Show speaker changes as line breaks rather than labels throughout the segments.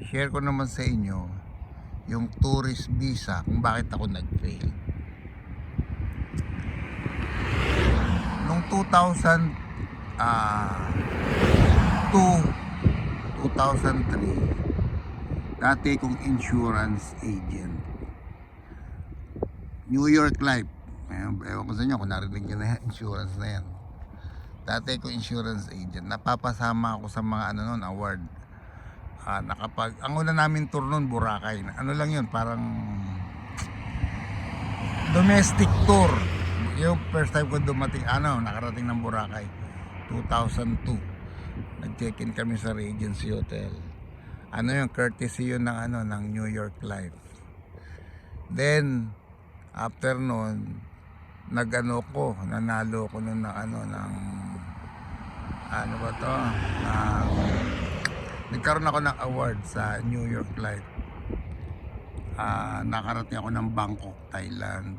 share ko naman sa inyo yung tourist visa kung bakit ako nag-fail. Noong 2003, dati kong insurance agent. New York Life. Ewan ko sa inyo kung narinig nyo na yan, insurance na yan. Dati ko insurance agent. Napapasama ako sa mga award. Ang una namin tour noon, Boracay. Ano lang yun, parang domestic tour. Yung first time ko dumating, nakarating ng Boracay, 2002. Nag-check-in kami sa Regency Hotel. Yung courtesy yun ng New York Life. Then, after noon, nanalo ko noon nagkaroon ako ng award sa New York Life. Nakarating ako ng Bangkok, Thailand.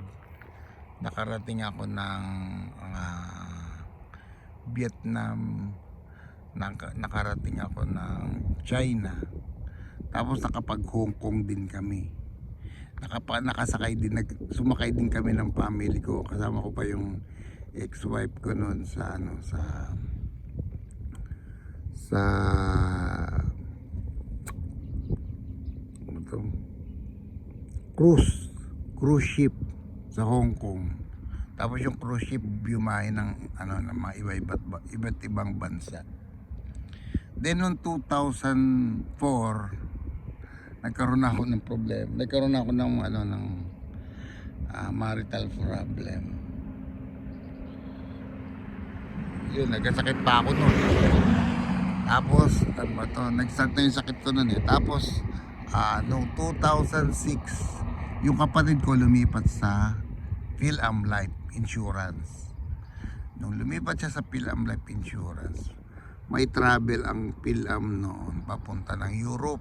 Nakarating ako ng Vietnam. Nakarating ako ng China. Tapos nakapag Hong Kong din kami. Sumakay din kami ng family ko. Kasama ko pa yung ex-wife ko noon sa cruise ship sa Hong Kong. Tapos yung cruise ship biyahe ng mga iba't ibang bansa. Then noong 2004, nagkaroon ako ng problem. Nagkaroon ako ng marital problem. Yun, nagkasakit pa ako noon. Tapos, nag-start na yung sakit ko noon eh. Tapos, noong 2006, yung kapatid ko lumipat sa PhilAm Life Insurance. Nung lumipat siya sa PhilAm Life Insurance, may travel ang PhilAm noon papunta ng Europe.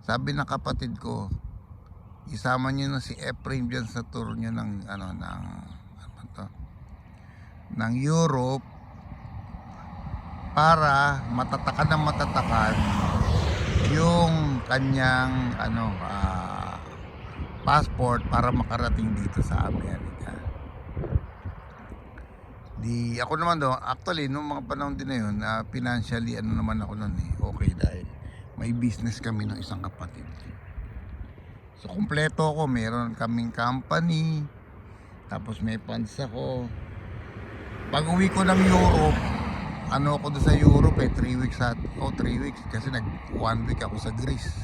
Sabi ng kapatid ko, isama niyo na si Efrain dyan sa tour niyo ng ng Europe para matatakan yung kanyang passport para makarating dito sa Amerika. Ako naman actually nung mga panahon din na yun, financially naman ako noon okay, dahil may business kami ng isang kapatid. So kumpleto ako, meron kaming company, tapos may funds ako. Pag uwi ko ng Europe, ako doon sa Europe 3 weeks kasi 1 week ako sa Greece.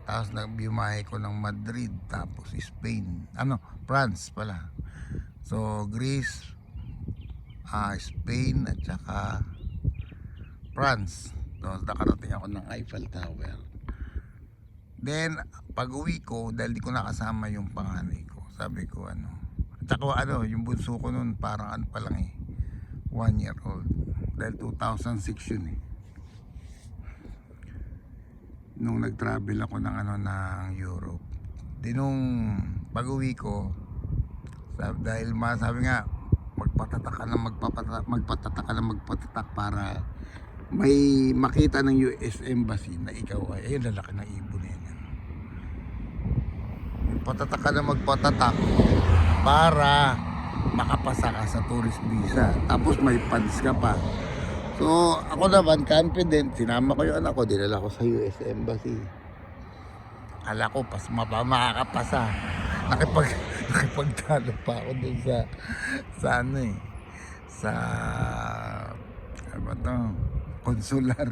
Tapos nagbiyahe ko ng Madrid, tapos Spain, France pala. So Greece, Spain at saka France. Tapos nakarating ako ng Eiffel Tower. Then pag uwi ko, dahil di ko nakasama yung panganay ko, sabi ko at saka yung bunso ko noon parang pa lang 1 year old, dahil 2006 yun nung nag-travel ako ng Europe. Di nung pag-uwi ko, dahil sabi nga magpatatak para may makita ng US Embassy na ikaw ay lalaki ng ibon yan. Magpatatak para makapasa ka sa tourist visa, tapos may funds ka pa. So ako naman confident, sinama ko yung anak ko, dinala ko sa US Embassy. Akala ko makakapasa. Nakipagtalo pa ako dun sa konsular.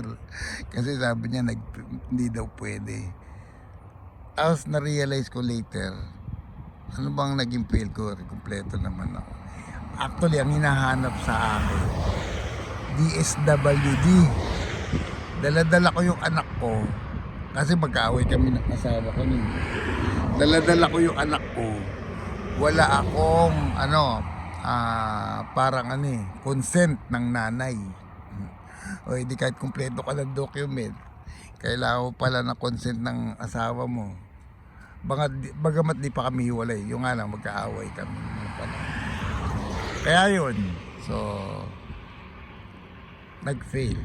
Kasi sabi niya hindi daw pwede. Tapos na-realize ko later, ano bang naging fail ko? Kompleto naman ako. Actually, ang hinahanap sa akin, DSWD. Dala-dala ko yung anak ko, kasi magkaaway kami ng asawa ko nun. Dala-dala ko yung anak ko. Wala akong consent ng nanay. O hindi, kahit kumpleto ka ng document, kailangan mo pala ng consent ng asawa mo. Bagamat di pa kami hiwalay, yung nga lang magkaaway kami. Kaya yun, so nag-fail.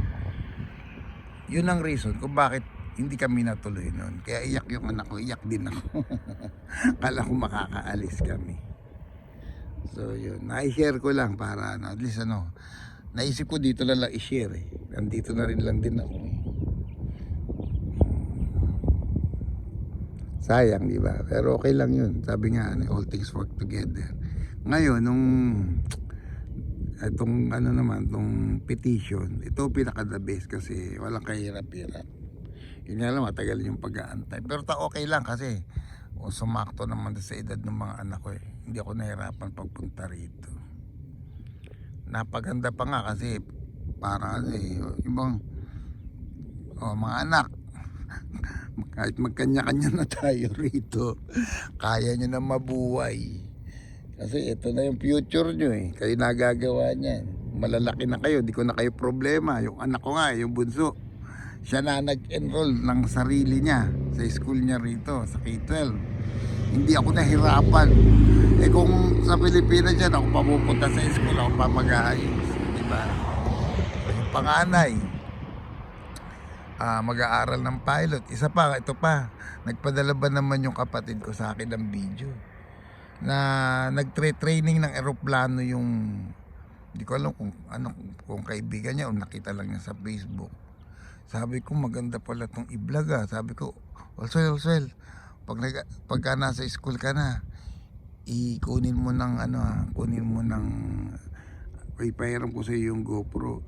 Yun ang reason kung bakit hindi kami natuloy noon. Kaya iyak yung anak ko, iyak din ako. Kala ko makakaalis kami. So yun, na-share ko lang para at least naisip ko dito na lang i-share eh. Nandito na rin lang din ako eh. Sayang, di ba? Pero okay lang yun. Sabi nga, all things work together. Ngayon, itong itong petition, ito pinaka the best kasi walang kahirap-hirap. Yun nga lang, matagal yung pag-aantay. Pero okay lang kasi sumakto naman sa edad ng mga anak ko eh. Hindi ako nahirapan pagpunta rito. Napaganda pa nga kasi para ibang mga anak kahit magkanya-kanya na tayo rito, kaya nyo na mabuhay. Kasi ito na yung future nyo eh. Kayo nagagawa niyan. Malalaki na kayo, di ko na kayo problema. Yung anak ko nga, yung bunso, siya na nag-enroll ng sarili niya sa school niya rito, sa K-12. Hindi ako nahirapan. Eh kung sa Pilipinas dyan, ako papupunta sa school, ako pa mag-aayos. Diba? Yung panganay, mag-aaral ng pilot. Isa pa, ito pa, nagpadala ba naman yung kapatid ko sa akin ng video na nagtre-training ng eroplano yung, hindi ko alam kung kaibigan niya o nakita lang niya sa Facebook. Sabi ko, maganda pala tong i-vlog ah. Sabi ko, Olswel, pagka nasa school ka na, kunin mo ng ipahiram ko sa iyo yung GoPro.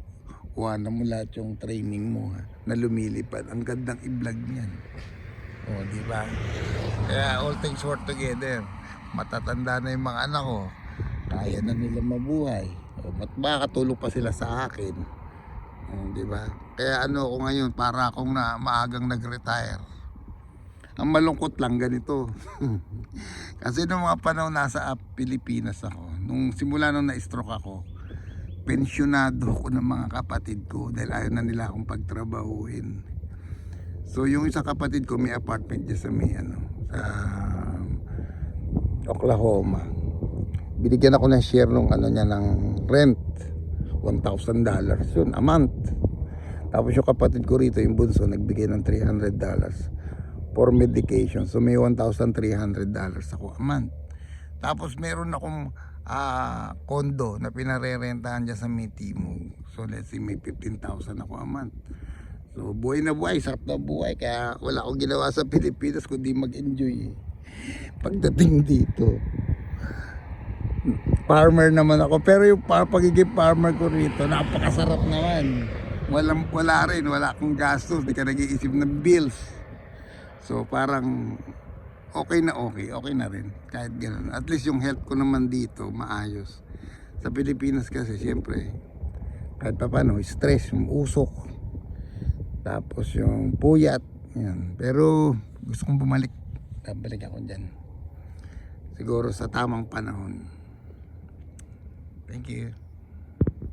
Kuha na mo lahat yung training mo ha, na lumilipad. Ang gandang i-vlog niyan. O, di ba? Kaya all things work together. Matatanda na yung mga anak ko, kaya na nila mabuhay. O, makatulong pa sila sa akin. O, di ba? Kaya ako ngayon, para akong maagang nag-retire. Ang malungkot lang ganito. Kasi nung mga panahon nasa Pilipinas ako, nung simula nung na-stroke ako, pensyonado ako ng mga kapatid ko dahil ayaw na nila akong pagtrabahuin. So yung isang kapatid ko may apartment dyan sa sa Oklahoma. Binigyan ako ng share nung niya ng rent, $1,000 yun a month. Tapos yung kapatid ko rito, yung bunso, nagbigay ng $300 for medication. So may $1,300 ako a month. Tapos meron akong condo na pinarerentahan dyan sa Mitimog. So let's say may 15,000 ako a month. So buhay na buhay, sarap na buhay. Kaya wala akong ginawa sa Pilipinas kundi mag-enjoy pagdating dito. Farmer naman ako, pero yung pagiging farmer ko rito, napakasarap naman. Wala akong gastos, di ka nag-iisip ng bills. So parang okay na rin kahit gano'n. At least yung health ko naman dito maayos. Sa Pilipinas kasi siyempre kahit pa paano stress, yung usok, tapos yung puyat yan. Pero gusto kong babalik ako dyan siguro sa tamang panahon. Thank you.